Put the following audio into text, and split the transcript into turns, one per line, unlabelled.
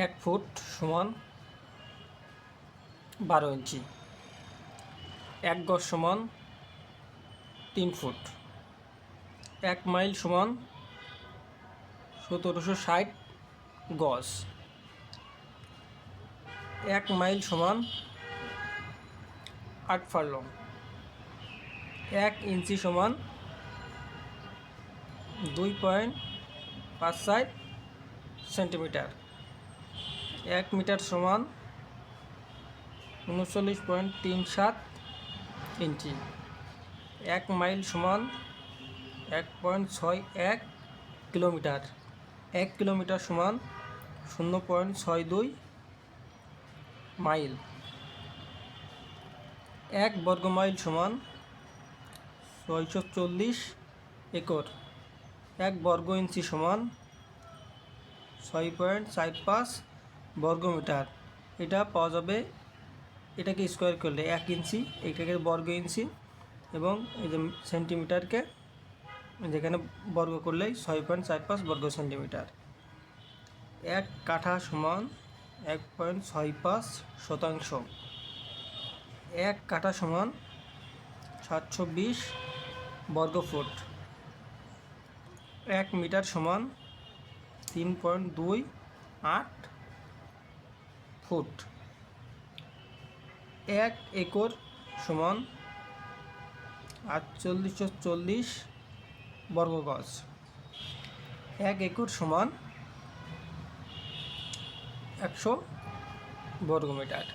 1 foot সমান 12 ইঞ্চি। 1 গজ সমান 3 ফুট। 1 মাইল সমান 1760 গজ। 1 মাইল সমান 8 ফার্লং। 1 ইঞ্চি সমান 2.54 সেন্টিমিটার। 1 মিটার সমান 39.37 ইঞ্চি। 1 মাইল সমান 1.61 কিলোমিটার। 1 কিলোমিটার সমান 0.62 মাইল। 1 বর্গ মাইল সমান 640 একর। 1 বর্গ ইঞ্চি সমান 6.45 বর্গ মিটার। এটা পাওয়া যাবে, এটাকে স্কোয়ার করলে 1 ইঞ্চি, এটাকে বর্গ ইঞ্চি, এবং এই যে সেন্টিমিটারকে যেখানে বর্গ করলেই 6.45 বর্গ সেন্টিমিটার। 1 কাঠা সমান 1.65 শতাংশ। 1 কাঠা সমান 720 বর্গ ফুট। 1 মিটার সমান 3.28 ফুট। 1 একর সমান 4840 বর্গ গজ। 1 একর সমান 100 বর্গ মিটার।